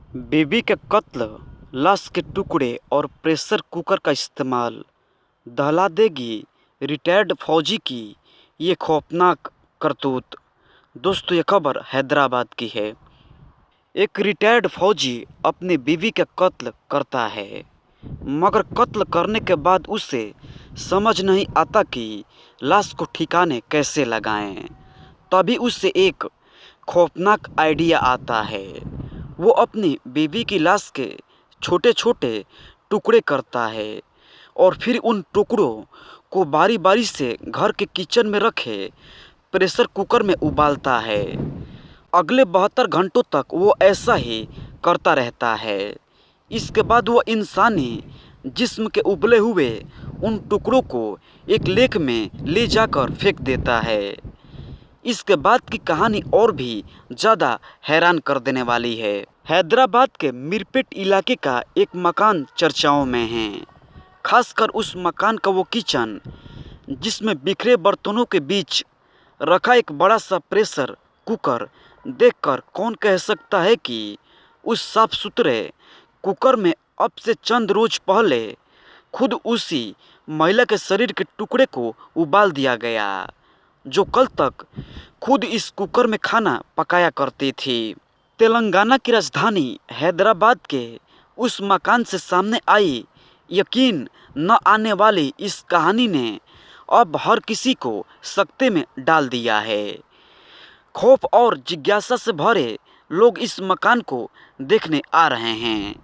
बीवी के कत्ल, लाश के टुकड़े और प्रेशर कुकर का इस्तेमाल दहला देगी रिटायर्ड फौजी की ये खौफनाक करतूत। दोस्तों, ये खबर हैदराबाद की है। एक रिटायर्ड फौजी अपनी बीवी का कत्ल करता है, मगर कत्ल करने के बाद उसे समझ नहीं आता कि लाश को ठिकाने कैसे लगाएं। तभी उसे एक खौफनाक आइडिया आता है। वो अपनी बीवी की लाश के छोटे छोटे टुकड़े करता है और फिर उन टुकड़ों को बारी बारी से घर के किचन में रखे प्रेशर कुकर में उबालता है। अगले 72 घंटों तक वो ऐसा ही करता रहता है। इसके बाद वो इंसानी जिस्म के उबले हुए उन टुकड़ों को एक लेक में ले जाकर फेंक देता है। इसके बाद की कहानी और भी ज़्यादा हैरान कर देने वाली है। हैदराबाद के मीरपेट इलाके का एक मकान चर्चाओं में है, खासकर उस मकान का वो किचन जिसमें बिखरे बर्तनों के बीच रखा एक बड़ा सा प्रेशर कुकर देखकर कौन कह सकता है कि उस साफ सुथरे कुकर में अब से चंद रोज पहले खुद उसी महिला के शरीर के टुकड़े को उबाल दिया गया, जो कल तक खुद इस कुकर में खाना पकाया करती थी। तेलंगाना की राजधानी हैदराबाद के उस मकान से सामने आई यकीन न आने वाली इस कहानी ने अब हर किसी को सकते में डाल दिया है। खौफ और जिज्ञासा से भरे लोग इस मकान को देखने आ रहे हैं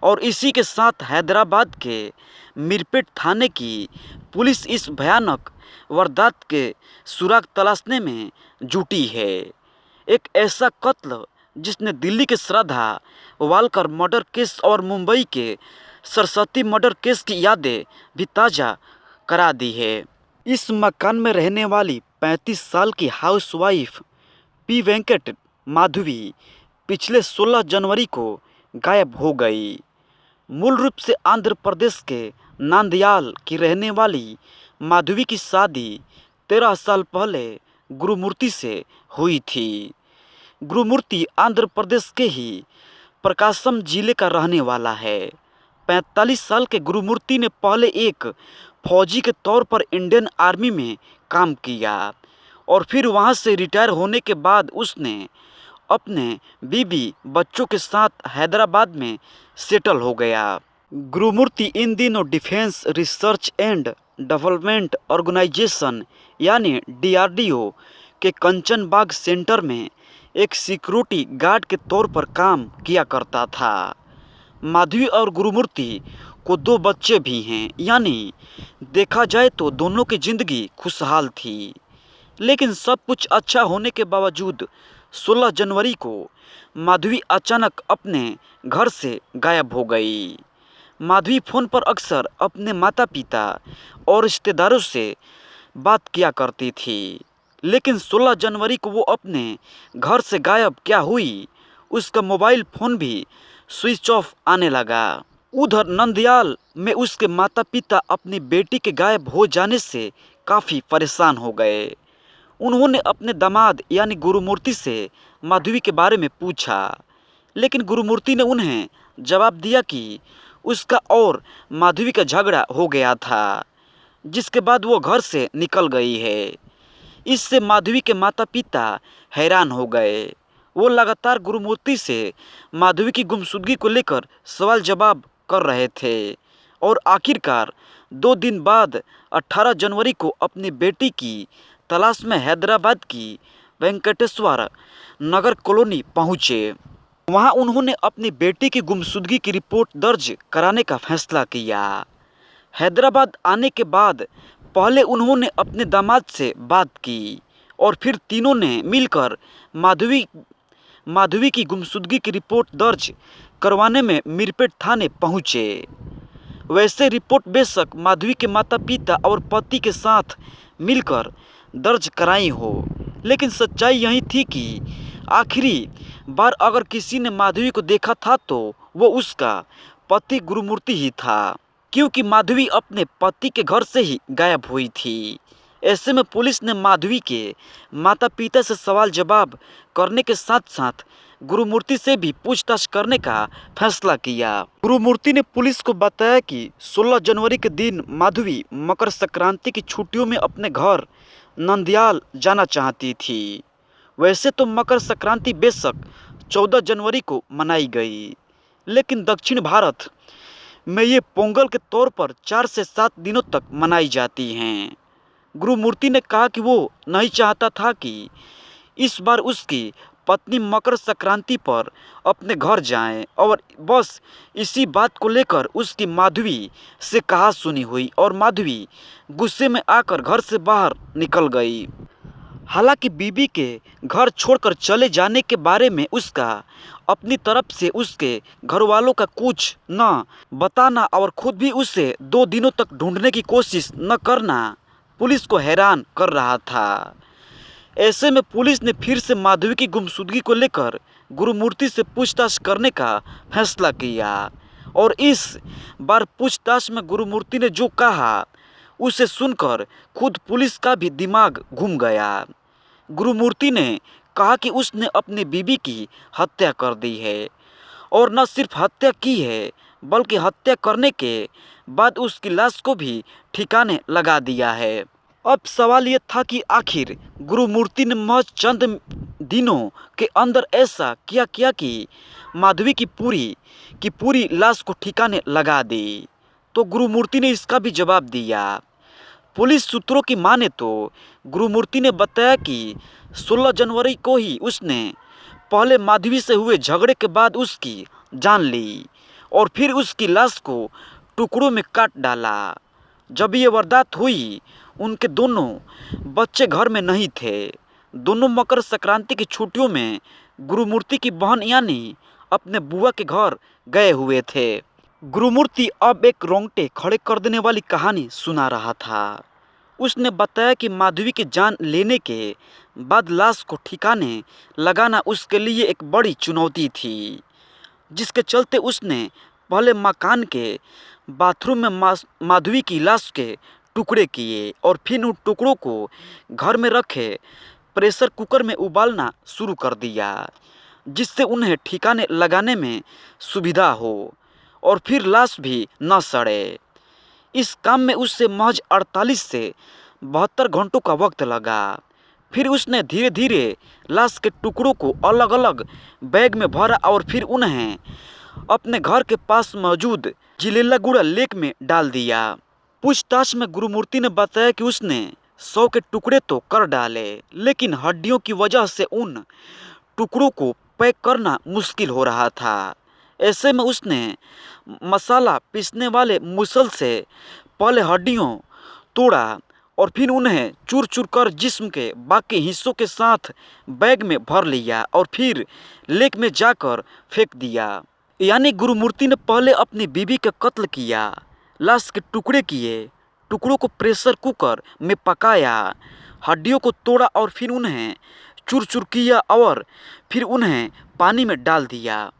और इसी के साथ हैदराबाद के मीरपेट थाने की पुलिस इस भयानक वारदात के सुराग तलाशने में जुटी है। एक ऐसा कत्ल जिसने दिल्ली के श्रद्धा वालकर मर्डर केस और मुंबई के सरस्वती मर्डर केस की यादें भी ताज़ा करा दी है। इस मकान में रहने वाली 35 साल की हाउसवाइफ पी वेंकट माधवी पिछले 16 जनवरी को गायब हो गई। मूल रूप से आंध्र प्रदेश के नांदयाल की रहने वाली माधवी की शादी 13 साल पहले गुरुमूर्ति से हुई थी। गुरुमूर्ति आंध्र प्रदेश के ही प्रकाशम जिले का रहने वाला है। 45 साल के गुरुमूर्ति ने पहले एक फौजी के तौर पर इंडियन आर्मी में काम किया और फिर वहां से रिटायर होने के बाद उसने अपने बीवी बच्चों के साथ हैदराबाद में सेटल हो गया। गुरुमूर्ति इन दिनों defence research and development organisation यानी DRDO के कंचनबाग सेंटर में एक सिक्योरिटी गार्ड के तौर पर काम किया करता था। माधवी और गुरुमूर्ति को 2 बच्चे भी हैं, यानी देखा जाए तो दोनों की ज़िंदगी खुशहाल थी। लेकिन सब कुछ अच्छा होने के बावजूद 16 जनवरी को माधवी अचानक अपने घर से गायब हो गई। माधवी फ़ोन पर अक्सर अपने माता पिता और रिश्तेदारों से बात किया करती थी, लेकिन 16 जनवरी को वो अपने घर से गायब क्या हुई, उसका मोबाइल फ़ोन भी स्विच ऑफ आने लगा। उधर नंदयाल में उसके माता पिता अपनी बेटी के गायब हो जाने से काफ़ी परेशान हो गए। उन्होंने अपने दामाद यानी गुरुमूर्ति से माधवी के बारे में पूछा, लेकिन गुरुमूर्ति ने उन्हें जवाब दिया कि उसका और माधवी का झगड़ा हो गया था, जिसके बाद वो घर से निकल गई है। इससे माधवी के माता पिता हैरान हो गए। वो लगातार गुरुमूर्ति से माधवी की गुमशुदगी को लेकर सवाल जवाब कर रहे थे और आखिरकार 2 दिन बाद 18 जनवरी को अपनी बेटी की तलाश में हैदराबाद की वेंकटेश्वर नगर कॉलोनी पहुंचे। वहां उन्होंने अपनी बेटी की गुमशुदगी की रिपोर्ट दर्ज कराने का फैसला किया। हैदराबाद आने के बाद पहले उन्होंने अपने दामाद से बात की और फिर तीनों ने मिलकर माधवी की गुमशुदगी की रिपोर्ट दर्ज करवाने में मीरपेट थाने पहुंचे। वैसे रिपोर्ट बेशक माधवी के माता पिता और पति के साथ मिलकर दर्ज कराई हो, लेकिन सच्चाई यही थी कि आखिरी बार अगर किसी ने माधवी को देखा था तो वो उसका पति गुरुमूर्ति ही था, क्योंकि माधवी अपने पति के घर से ही गायब हुई थी। ऐसे में पुलिस ने माधवी के माता पिता से सवाल जवाब करने के साथ साथ गुरुमूर्ति से भी पूछताछ करने का फैसला किया। गुरुमूर्ति ने पुलिस को बताया कि 16 जनवरी के दिन माधवी मकर संक्रांति की छुट्टियों में अपने घर नंदयाल जाना चाहती थी। वैसे तो मकर संक्रांति बेशक 14 जनवरी को मनाई गई, लेकिन दक्षिण भारत में ये पोंगल के तौर पर 4 से 7 दिनों तक मनाई जाती हैं। गुरुमूर्ति ने कहा कि वो नहीं चाहता था कि इस बार उसकी पत्नी मकर संक्रांति पर अपने घर जाएं और बस इसी बात को लेकर उसकी माधवी से कहा सुनी हुई और माधवी गुस्से में आकर घर से बाहर निकल गई। हालांकि बीबी के घर छोड़कर चले जाने के बारे में उसका अपनी तरफ से उसके घर वालों का कुछ न बताना और खुद भी उसे 2 दिनों तक ढूंढने की कोशिश न करना पुलिस को हैरान कर रहा था। ऐसे में पुलिस ने फिर से माधवी की गुमशुदगी को लेकर गुरुमूर्ति से पूछताछ करने का फैसला किया और इस बार पूछताछ में गुरुमूर्ति ने जो कहा उसे सुनकर खुद पुलिस का भी दिमाग घूम गया। गुरुमूर्ति ने कहा कि उसने अपनी बीबी की हत्या कर दी है और न सिर्फ हत्या की है बल्कि हत्या करने के बाद उसकी लाश को भी ठिकाने लगा दिया है। अब सवाल ये था कि आखिर गुरुमूर्ति ने महज चंद दिनों के अंदर ऐसा क्या किया कि माधवी की पूरी लाश को ठिकाने लगा दी। तो गुरुमूर्ति ने इसका भी जवाब दिया। पुलिस सूत्रों की माने तो गुरुमूर्ति ने बताया कि 16 जनवरी को ही उसने पहले माधवी से हुए झगड़े के बाद उसकी जान ली और फिर उसकी लाश को टुकड़ों में काट डाला। जब ये वारदात हुई उनके दोनों बच्चे घर में नहीं थे। दोनों मकर संक्रांति की छुट्टियों में गुरुमूर्ति की बहन यानी अपने बुआ के घर गए हुए थे। गुरुमूर्ति अब एक रोंगटे खड़े कर देने वाली कहानी सुना रहा था। उसने बताया कि माधवी की जान लेने के बाद लाश को ठिकाने लगाना उसके लिए एक बड़ी चुनौती थी, जिसके चलते उसने पहले मकान के बाथरूम में माधवी की लाश के टुकड़े किए और फिर उन टुकड़ों को घर में रखे प्रेशर कुकर में उबालना शुरू कर दिया, जिससे उन्हें ठिकाने लगाने में सुविधा हो और फिर लाश भी न सड़े। इस काम में उससे महज 48 से 72 घंटों का वक्त लगा। फिर उसने धीरे धीरे लाश के टुकड़ों को अलग अलग बैग में भरा और फिर उन्हें अपने घर के पास मौजूद जिलेलागुड़ा लेक में डाल दिया। पूछताछ में गुरुमूर्ति ने बताया कि उसने 100 के टुकड़े तो कर डाले, लेकिन हड्डियों की वजह से उन टुकड़ों को पैक करना मुश्किल हो रहा था। ऐसे में उसने मसाला पीसने वाले मुसल से पहले हड्डियों तोड़ा और फिर उन्हें चूर चूर कर जिस्म के बाकी हिस्सों के साथ बैग में भर लिया और फिर लेक में जाकर फेंक दिया। यानी गुरुमूर्ति ने पहले अपनी बीबी का कत्ल किया, लाश के टुकड़े किए, टुकड़ों को प्रेशर कुकर में पकाया, हड्डियों को तोड़ा और फिर उन्हें चूर चूर किया और फिर उन्हें पानी में डाल दिया।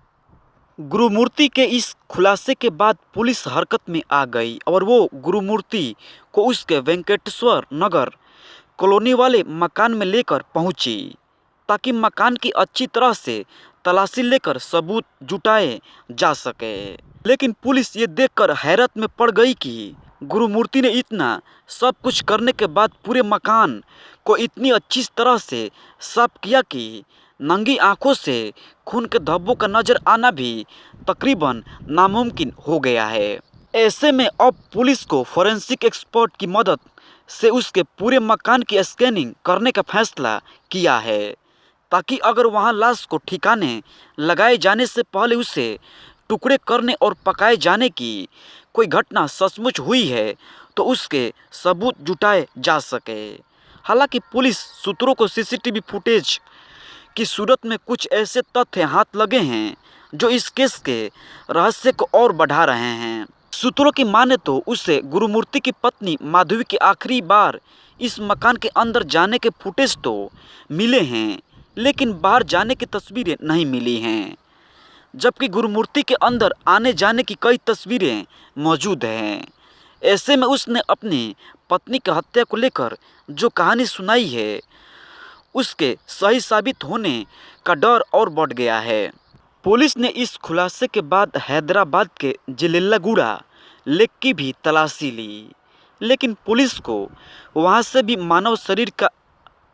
गुरुमूर्ति के इस खुलासे के बाद पुलिस हरकत में आ गई और वो गुरुमूर्ति को उसके वेंकटेश्वर नगर कॉलोनी वाले मकान में लेकर पहुंची ताकि मकान की अच्छी तरह से तलाशी लेकर सबूत जुटाए जा सके। लेकिन पुलिस ये देखकर हैरत में पड़ गई कि गुरुमूर्ति ने इतना सब कुछ करने के बाद पूरे मकान को इतनी अच्छी तरह से साफ किया कि नंगी आंखों से खून के धब्बों का नजर आना भी तकरीबन नामुमकिन हो गया है। ऐसे में अब पुलिस को फोरेंसिक एक्सपर्ट की मदद से उसके पूरे मकान की स्कैनिंग करने का फैसला किया है ताकि अगर वहां लाश को ठिकाने लगाए जाने से पहले उसे टुकड़े करने और पकाए जाने की कोई घटना सचमुच हुई है तो उसके सबूत जुटाए जा सके। हालांकि पुलिस सूत्रों को सीसीटीवी फुटेज की सूरत में कुछ ऐसे तथ्य हाथ लगे हैं जो इस केस के रहस्य को और बढ़ा रहे हैं। सूत्रों की माने तो उसे गुरुमूर्ति की पत्नी माधवी की आखिरी बार इस मकान के अंदर जाने के फुटेज तो मिले हैं, लेकिन बाहर जाने की तस्वीरें नहीं मिली हैं, जबकि गुरुमूर्ति के अंदर आने जाने की कई तस्वीरें मौजूद हैं। ऐसे में उसने अपनी पत्नी की हत्या को लेकर जो कहानी सुनाई है उसके सही साबित होने का डर और बढ़ गया है। पुलिस ने इस खुलासे के बाद हैदराबाद के जिलेल्लागुड़ा लेक की भी तलाशी ली, लेकिन पुलिस को वहां से भी मानव शरीर का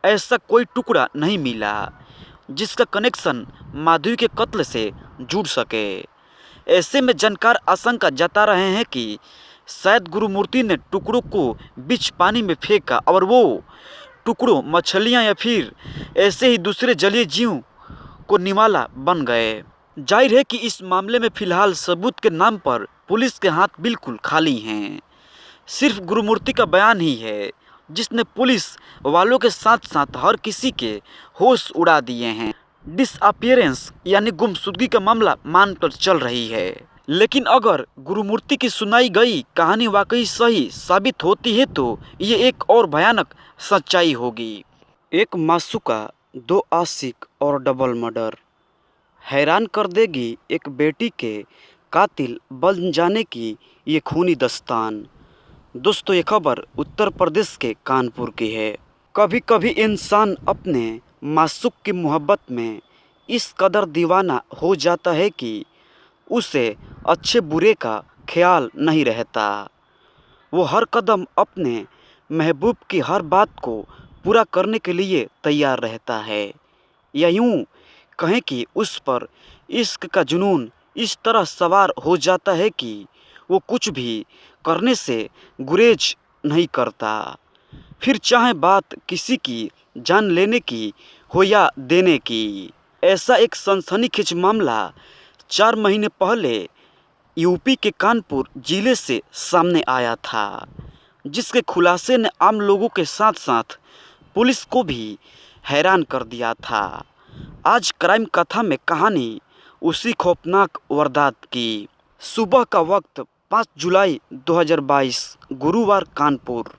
ऐसा कोई टुकड़ा नहीं मिला जिसका कनेक्शन माधवी के कत्ल से जुड़ सके। ऐसे में जानकार आशंका जता रहे हैं कि शायद गुरुमूर्ति ने टुकड़ों को बीच पानी में फेंका और वो टुकड़ों मछलियां या फिर ऐसे ही दूसरे जलीय जीव को निवाला बन गए। जाहिर है कि इस मामले में फिलहाल सबूत के नाम पर पुलिस के हाथ बिल्कुल खाली हैं। सिर्फ गुरुमूर्ति का बयान ही है जिसने पुलिस वालों के साथ साथ हर किसी के होश उड़ा दिए हैं। डिसअपियरेंस यानी गुमशुदगी का मामला मानकर चल रही है, लेकिन अगर गुरुमूर्ति की सुनाई गई कहानी वाकई सही साबित होती है तो ये एक और भयानक सच्चाई होगी। एक मासूका, दो आशिक और डबल मर्डर। हैरान कर देगी एक बेटी के कातिल बन जाने की ये खूनी दास्तान। दोस्तों, ये खबर उत्तर प्रदेश के कानपुर की है। कभी कभी इंसान अपने मासूक की मोहब्बत में इस कदर दीवाना हो जाता है कि उसे अच्छे बुरे का ख्याल नहीं रहता। वो हर कदम अपने महबूब की हर बात को पूरा करने के लिए तैयार रहता है, या यूं कहें कि उस पर इश्क का जुनून इस तरह सवार हो जाता है कि वो कुछ भी करने से गुरेज नहीं करता, फिर चाहे बात किसी की जान लेने की हो या देने की। ऐसा एक सनसनीखेज मामला 4 महीने पहले यूपी के कानपुर जिले से सामने आया था, जिसके खुलासे ने आम लोगों के साथ साथ पुलिस को भी हैरान कर दिया था। आज क्राइम कथा में कहानी उसी खौफनाक वारदात की। सुबह का वक्त 5 जुलाई 2022 गुरुवार, कानपुर।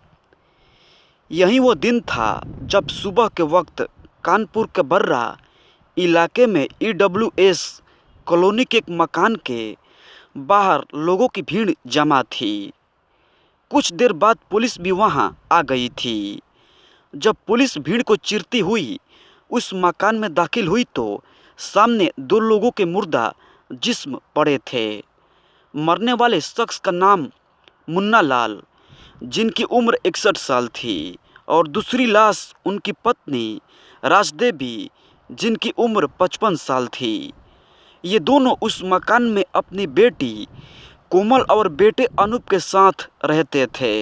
यही वो दिन था जब सुबह के वक्त कानपुर के बर्रा इलाके में EWS कॉलोनी के एक मकान के बाहर लोगों की भीड़ जमा थी। कुछ देर बाद पुलिस भी वहां आ गई थी। जब पुलिस भीड़ को चीरती हुई उस मकान में दाखिल हुई तो सामने 2 लोगों के मुर्दा जिस्म पड़े थे। मरने वाले शख्स का नाम मुन्ना लाल, जिनकी उम्र 61 साल थी, और दूसरी लाश उनकी पत्नी राजदेवी, जिनकी उम्र 55 साल थी। ये दोनों उस मकान में अपनी बेटी कोमल और बेटे अनूप के साथ रहते थे।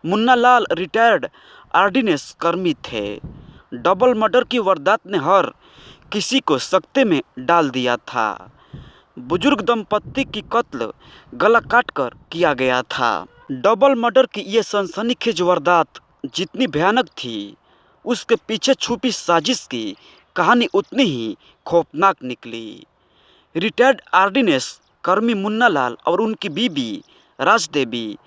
मुन्ना लाल रिटायर्ड ऑर्डिनेंस कर्मी थे। डबल मर्डर की वारदात ने हर किसी को सकते में डाल दिया था। बुजुर्ग दंपत्ति की कत्ल गला काटकर किया गया था। डबल मर्डर की ये सनसनीखेज वारदात जितनी भयानक थी, उसके पीछे छुपी साजिश की कहानी उतनी ही खौफनाक निकली। रिटायर्ड ऑर्डिनेंस कर्मी मुन्ना लाल और उनकी बीवी राजदेवी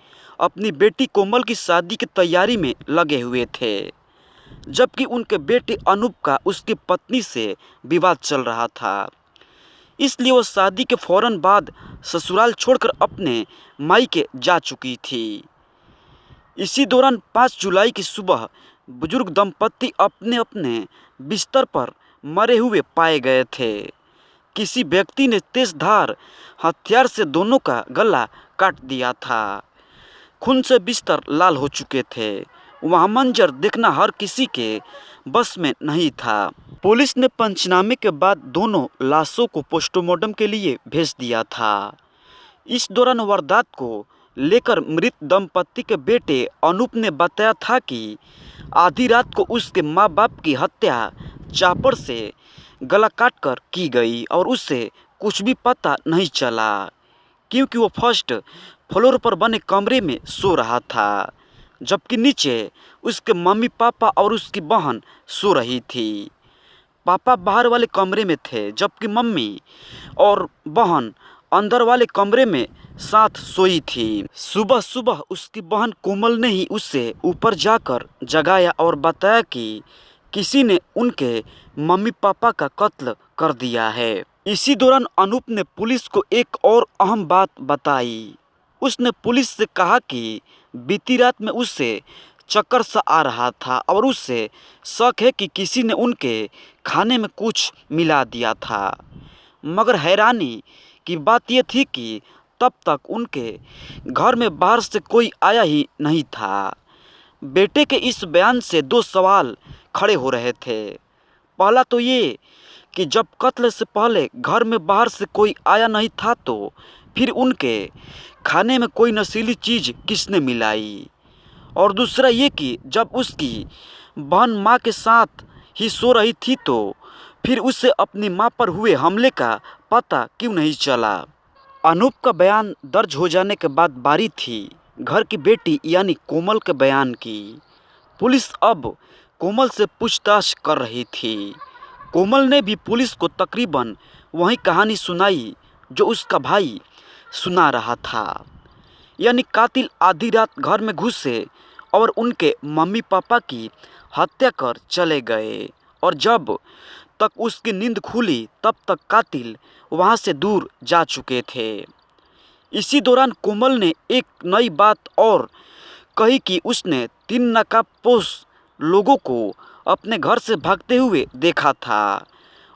अपनी बेटी कोमल की शादी की तैयारी में लगे हुए थे, जबकि उनके बेटे अनूप का उसकी पत्नी से विवाद चल रहा था। इसलिए वो शादी के फौरन बाद ससुराल छोड़कर अपने मायके जा चुकी थी। इसी दौरान 5 जुलाई की सुबह बुजुर्ग दंपत्ति अपने अपने बिस्तर पर मरे हुए पाए गए थे। किसी व्यक्ति ने तेजधार हथियार से दोनों का गला काट दिया था। खून से बिस्तर लाल हो चुके थे। वह मंजर देखना हर किसी के बस में नहीं था। पुलिस ने पंचनामे के बाद दोनों लाशों को पोस्टमार्टम के लिए भेज दिया था। इस दौरान वारदात को लेकर मृत दंपत्ति के बेटे अनूप ने बताया था कि आधी रात को उसके माँ बाप की हत्या चापर से गला काटकर की गई और उससे कुछ भी पता नहीं चला, क्योंकि वो फर्स्ट फ्लोर पर बने कमरे में सो रहा था, जबकि नीचे उसके मम्मी पापा और उसकी बहन सो रही थी। पापा बाहर वाले कमरे में थे, जबकि मम्मी और बहन अंदर वाले कमरे में साथ सोई थी। सुबह सुबह उसकी बहन कोमल ने ही उसे ऊपर जाकर जगाया और बताया कि किसी ने उनके मम्मी पापा का कत्ल कर दिया है। इसी दौरान अनूप ने पुलिस को एक और अहम बात बताई। उसने पुलिस से कहा कि बीती रात में उससे चक्कर सा आ रहा था और उससे शक है कि किसी ने उनके खाने में कुछ मिला दिया था। मगर हैरानी की बात यह थी कि तब तक उनके घर में बाहर से कोई आया ही नहीं था। बेटे के इस बयान से दो सवाल खड़े हो रहे थे। पहला तो ये कि जब कत्ल से पहले घर में बाहर से कोई आया नहीं था तो फिर उनके खाने में कोई नशीली चीज़ किसने मिलाई, और दूसरा ये कि जब उसकी बहन माँ के साथ ही सो रही थी तो फिर उससे अपनी माँ पर हुए हमले का पता क्यों नहीं चला। अनूप का बयान दर्ज हो जाने के बाद बारी थी घर की बेटी यानी कोमल के बयान की। पुलिस अब कोमल से पूछताछ कर रही थी। कोमल ने भी पुलिस को तकरीबन वही कहानी सुनाई जो उसका भाई सुना रहा था, यानी कातिल आधी रात घर में घुसे और उनके मम्मी पापा की हत्या कर चले गए, और जब तक उसकी नींद खुली तब तक कातिल वहां से दूर जा चुके थे। इसी दौरान कोमल ने एक नई बात और कही कि उसने 3 नकाबपोश लोगों को अपने घर से भागते हुए देखा था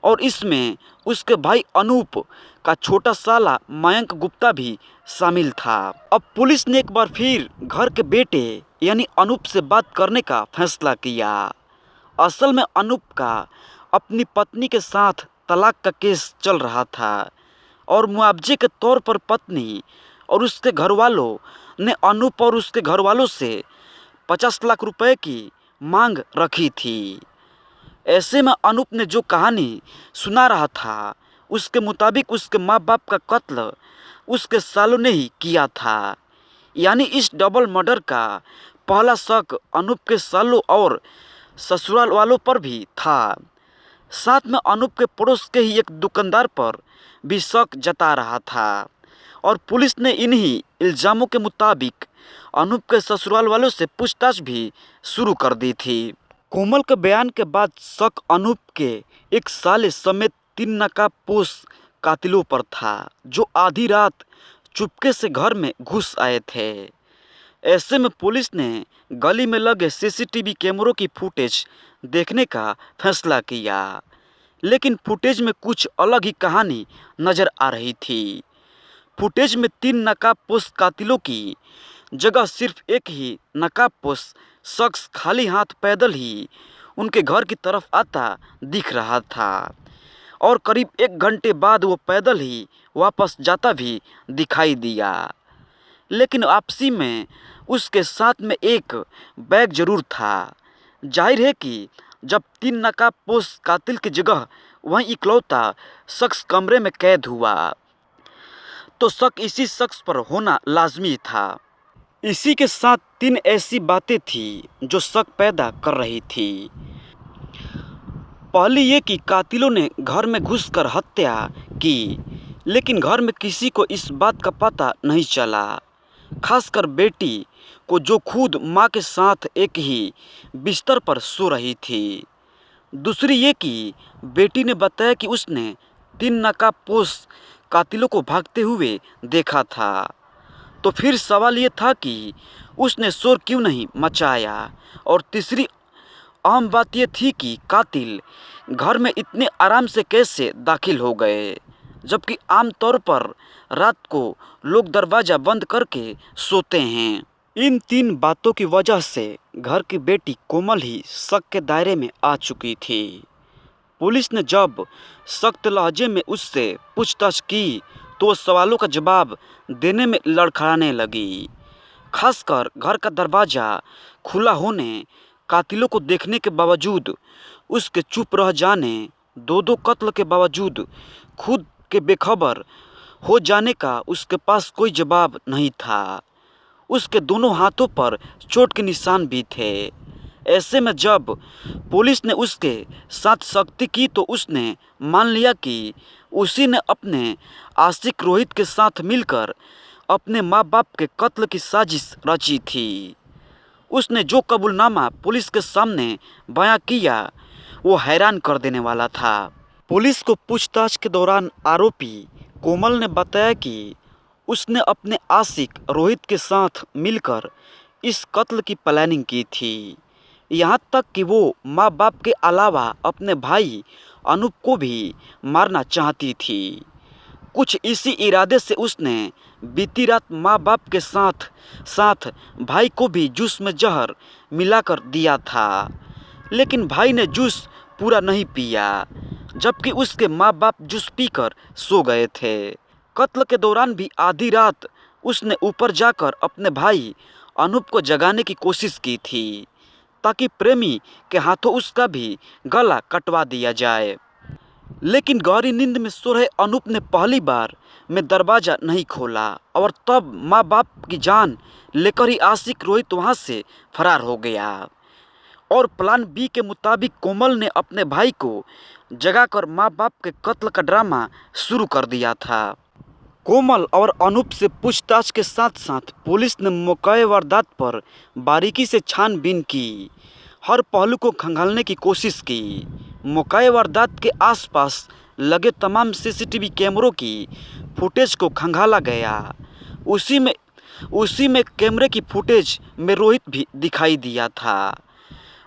और इसमें उसके भाई अनूप का छोटा साला मयंक गुप्ता भी शामिल था। अब पुलिस ने एक बार फिर घर के बेटे यानी अनूप से बात करने का फैसला किया। असल में अनूप का अपनी पत्नी के साथ तलाक का केस चल रहा था और मुआवजे के तौर पर पत्नी और उसके घरवालों ने अनूप और उसके घरवालों से 50 लाख रुपए की मांग रखी थी। ऐसे में अनूप ने जो कहानी सुना रहा था उसके मुताबिक उसके माँ बाप का कत्ल उसके सालों ने ही किया था, यानी इस डबल मर्डर का पहला शक अनूप के सालों और ससुराल वालों पर भी था। साथ में अनूप के पड़ोस के ही एक दुकानदार पर भी शक जता रहा था और पुलिस ने इन्हीं इल्ज़ामों के मुताबिक अनूप के ससुराल वालों से पूछताछ भी शुरू कर दी थी। कोमल के बयान के बाद शक अनूप के एक साले समेत 3 नकाबपोश कातिलों पर था जो आधी रात चुपके से घर में घुस आए थे। ऐसे में पुलिस ने गली में लगे सीसीटीवी कैमरों की फुटेज देखने का फैसला किया, लेकिन फुटेज में कुछ अलग ही कहानी नज़र आ रही थी। फुटेज में 3 नकाबपोश कातिलों की जगह सिर्फ एक ही नकाबपोश शख्स खाली हाथ पैदल ही उनके घर की तरफ आता दिख रहा था और करीब 1 घंटे बाद वो पैदल ही वापस जाता भी दिखाई दिया, लेकिन वापसी में उसके साथ में एक बैग जरूर था। जाहिर है कि जब 3 नकाबपोश कातिल की जगह वहीं इकलौता शख्स कमरे में कैद हुआ तो शक इसी शख्स पर होना लाजमी था। इसी के साथ 3 ऐसी बातें थी जो शक पैदा कर रही थी। पहली ये कि कातिलों ने घर में घुसकर हत्या की, लेकिन घर में किसी को इस बात का पता नहीं चला, खासकर बेटी को जो खुद माँ के साथ एक ही बिस्तर पर सो रही थी। दूसरी ये कि बेटी ने बताया कि उसने 3 नकाबपोश कातिलों को भागते हुए देखा था। तो फिर सवाल ये था कि उसने शोर क्यों नहीं मचाया, और तीसरी अहम बात यह थी कि कातिल घर में इतने आराम से कैसे दाखिल हो गए, जबकि आमतौर पर रात को लोग दरवाज़ा बंद करके सोते हैं। इन 3 बातों की वजह से घर की बेटी कोमल ही शक के दायरे में आ चुकी थी। पुलिस ने जब सख्त लहजे में उससे पूछताछ की तो वो सवालों का जवाब देने में लड़खड़ाने लगी। खासकर घर का दरवाज़ा खुला होने, कातिलों को देखने के बावजूद उसके चुप रह जाने, 2 कत्ल के बावजूद खुद के बेखबर हो जाने का उसके पास कोई जवाब नहीं था। उसके दोनों हाथों पर चोट के निशान भी थे। ऐसे में जब पुलिस ने उसके साथ सख्ती की तो उसने मान लिया कि उसी ने अपने आशिक रोहित के साथ मिलकर अपने माँ बाप के कत्ल की साजिश रची थी। उसने जो कबूलनामा पुलिस के सामने बयां किया वो हैरान कर देने वाला था। पुलिस को पूछताछ के दौरान आरोपी कोमल ने बताया कि उसने अपने आशिक रोहित के साथ मिलकर इस कत्ल की प्लानिंग की थी। यहाँ तक कि वो माँ बाप के अलावा अपने भाई अनूप को भी मारना चाहती थी। कुछ इसी इरादे से उसने बीती रात माँ बाप के साथ साथ भाई को भी जूस में जहर मिलाकर दिया था, लेकिन भाई ने जूस पूरा नहीं पिया, जबकि उसके माँ बाप जूस पीकर सो गए थे। कत्ल के दौरान भी आधी रात उसने ऊपर जाकर अपने भाई अनूप को जगाने की कोशिश की थी, ताकि प्रेमी के हाथों उसका भी गला कटवा दिया जाए। लेकिन गहरी नींद में सो रहे अनूप ने पहली बार में दरवाज़ा नहीं खोला और तब माँ बाप की जान लेकर ही आशिक रोहित वहाँ से फरार हो गया। और प्लान बी के मुताबिक कोमल ने अपने भाई को जगाकर माँ बाप के कत्ल का ड्रामा शुरू कर दिया था। कोमल और अनूप से पूछताछ के साथ साथ पुलिस ने मौके वारदात पर बारीकी से छानबीन की, हर पहलू को खंगालने की कोशिश की। मौके वारदात के आसपास लगे तमाम सीसीटीवी कैमरों की फुटेज को खंगाला गया। उसी में कैमरे की फुटेज में रोहित भी दिखाई दिया था।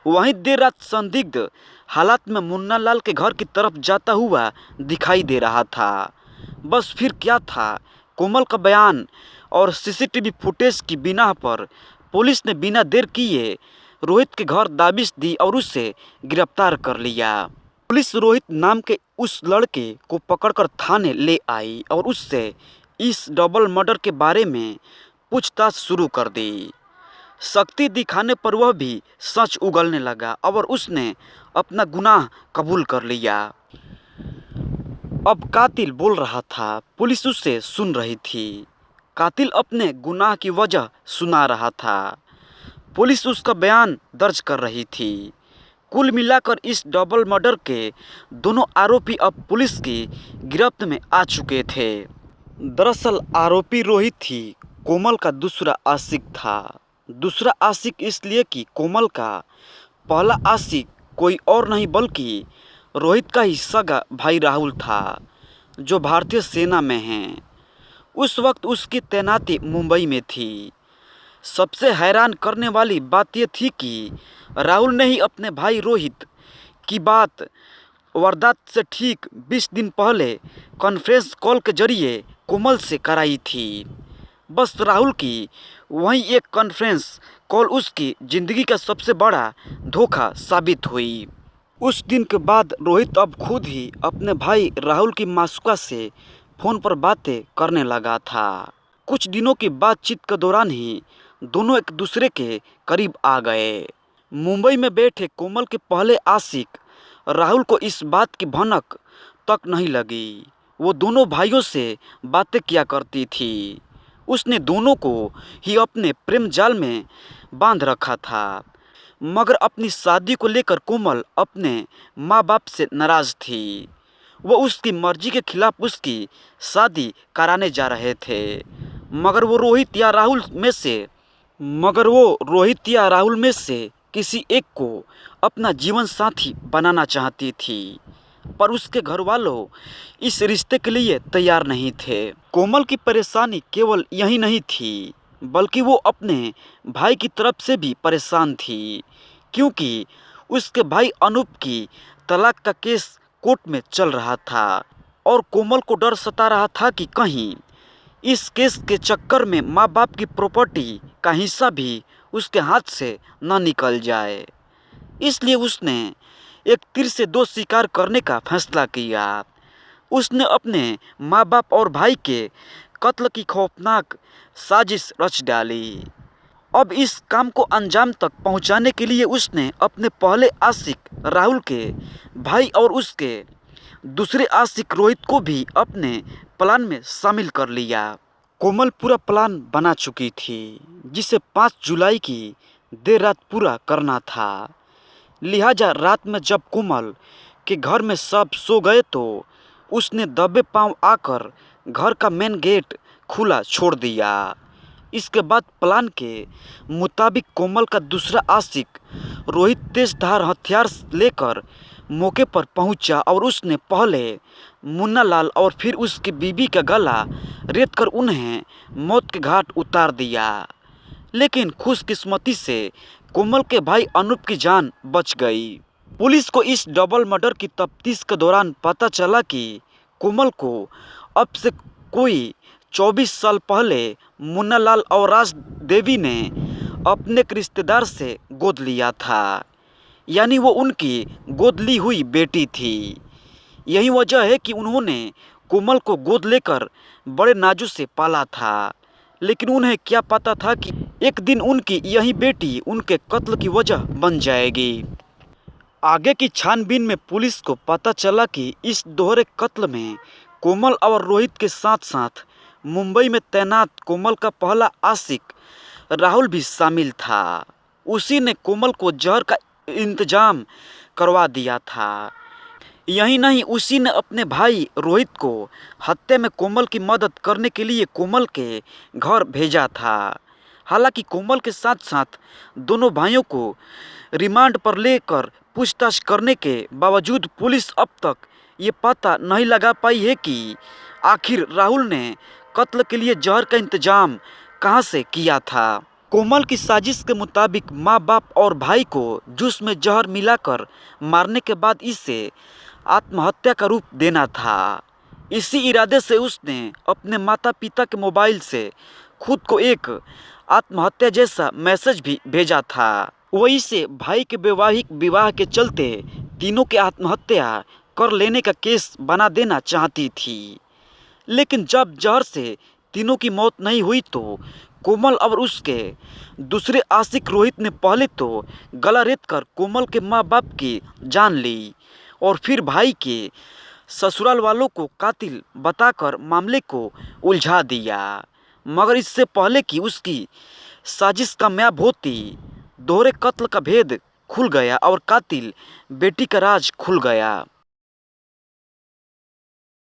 वहीं देर रात संदिग्ध हालात में मुन्ना लाल के घर की तरफ जाता हुआ दिखाई दे रहा था। बस फिर क्या था, कोमल का बयान और सीसीटीवी फुटेज की बिना पर पुलिस ने बिना देर किए रोहित के घर दाबिश दी और उसे गिरफ्तार कर लिया। पुलिस रोहित नाम के उस लड़के को पकड़कर थाने ले आई और उससे इस डबल मर्डर के बारे में पूछताछ शुरू कर दी। शक्ति दिखाने पर वह भी सच उगलने लगा और उसने अपना गुनाह कबूल कर लिया। अब कातिल बोल रहा था, पुलिस उसे सुन रही थी। कातिल अपने गुनाह की वजह सुना रहा था, पुलिस उसका बयान दर्ज कर रही थी। कुल मिलाकर इस डबल मर्डर के दोनों आरोपी अब पुलिस की गिरफ्त में आ चुके थे। दरअसल आरोपी रोहित ही कोमल का दूसरा आशिक था। दूसरा आशिक इसलिए कि कोमल का पहला आशिक कोई और नहीं बल्कि रोहित का ही सगा भाई राहुल था, जो भारतीय सेना में है। उस वक्त उसकी तैनाती मुंबई में थी। सबसे हैरान करने वाली बात यह थी कि राहुल ने ही अपने भाई रोहित की बात वारदात से ठीक 20 दिन पहले कॉन्फ्रेंस कॉल के जरिए कोमल से कराई थी। बस राहुल की वही एक कॉन्फ्रेंस कॉल उसकी ज़िंदगी का सबसे बड़ा धोखा साबित हुई। उस दिन के बाद रोहित अब खुद ही अपने भाई राहुल की मासूका से फ़ोन पर बातें करने लगा था। कुछ दिनों की बातचीत के दौरान ही दोनों एक दूसरे के करीब आ गए। मुंबई में बैठे कोमल के पहले आशिक राहुल को इस बात की भनक तक नहीं लगी। वो दोनों भाइयों से बातें किया करती थी। उसने दोनों को ही अपने प्रेम जाल में बांध रखा था, मगर अपनी शादी को लेकर कोमल अपने माँ बाप से नाराज़ थी। वो उसकी मर्जी के खिलाफ उसकी शादी कराने जा रहे थे, मगर वो रोहित या राहुल में से किसी एक को अपना जीवन साथी बनाना चाहती थी, पर उसके घर वालों इस रिश्ते के लिए तैयार नहीं थे। कोमल की परेशानी केवल यही नहीं थी, बल्कि वो अपने भाई की तरफ से भी परेशान थी, क्योंकि उसके भाई अनूप की तलाक का केस कोर्ट में चल रहा था और कोमल को डर सता रहा था कि कहीं इस केस के चक्कर में माँ बाप की प्रॉपर्टी का हिस्सा भी उसके हाथ से न निकल जाए। इसलिए उसने एक तीर से दो शिकार करने का फैसला किया। उसने अपने माँ बाप और भाई के कत्ल की खौफनाक साजिश रच डाली। अब इस काम को अंजाम तक पहुंचाने के लिए उसने अपने पहले आशिक राहुल के भाई और उसके दूसरे आशिक रोहित को भी अपने प्लान में शामिल कर लिया। कोमल पूरा प्लान बना चुकी थी, जिसे 5 जुलाई की देर रात पूरा करना था। लिहाजा रात में जब कोमल के घर में सब सो गए तो उसने दबे पांव आकर घर का मेन गेट खुला छोड़ दिया। इसके बाद प्लान के मुताबिक कोमल का दूसरा आशिक रोहित तेजधार हथियार लेकर मौके पर पहुंचा और उसने पहले मुन्ना लाल और फिर उसकी बीवी का गला रेत कर उन्हें मौत के घाट उतार दिया। लेकिन खुशकिस्मती से कोमल के भाई अनूप की जान बच गई। पुलिस को इस डबल मर्डर की तफ्तीश के दौरान पता चला कि कोमल को अब से कोई 24 साल पहले मुन्ना लाल और राज देवी ने अपने एक रिश्तेदार से गोद लिया था, यानी वो उनकी गोद ली हुई बेटी थी। यही वजह है कि उन्होंने कोमल को गोद लेकर बड़े नाजू से पाला था। लेकिन उन्हें क्या पता था कि एक दिन उनकी यही बेटी उनके कत्ल की वजह बन जाएगी। आगे की छानबीन में पुलिस को पता चला कि इस दोहरे कत्ल में कोमल और रोहित के साथ साथ मुंबई में तैनात कोमल का पहला आशिक राहुल भी शामिल था। उसी ने कोमल को जहर का इंतजाम करवा दिया था। यही नहीं, उसी ने अपने भाई रोहित को हत्या में कोमल की मदद करने के लिए कोमल के घर भेजा था। हालांकि कोमल के साथ साथ दोनों भाइयों को रिमांड पर लेकर पूछताछ करने के बावजूद पुलिस अब तक ये पता नहीं लगा पाई है कि आखिर राहुल ने कत्ल के लिए जहर का इंतजाम कहां से किया था। कोमल की साजिश के मुताबिक माँ बाप और भाई को जूस में जहर मिलाकर मारने के बाद इसे आत्महत्या का रूप देना था। इसी इरादे से उसने अपने माता पिता के मोबाइल से खुद को एक आत्महत्या जैसा मैसेज भी भेजा था। वही से भाई के वैवाहिक विवाह के चलते तीनों के आत्महत्या कर लेने का केस बना देना चाहती थी। लेकिन जब जहर से तीनों की मौत नहीं हुई तो कोमल और उसके दूसरे आशिक रोहित ने पहले तो गला रेत कर कोमल के माँ बाप की जान ली और फिर भाई के ससुराल वालों को कातिल बताकर मामले को उलझा दिया। मगर इससे पहले कि उसकी साजिश कामयाब होती, दोहरे कत्ल का भेद खुल गया और कातिल बेटी का राज खुल गया।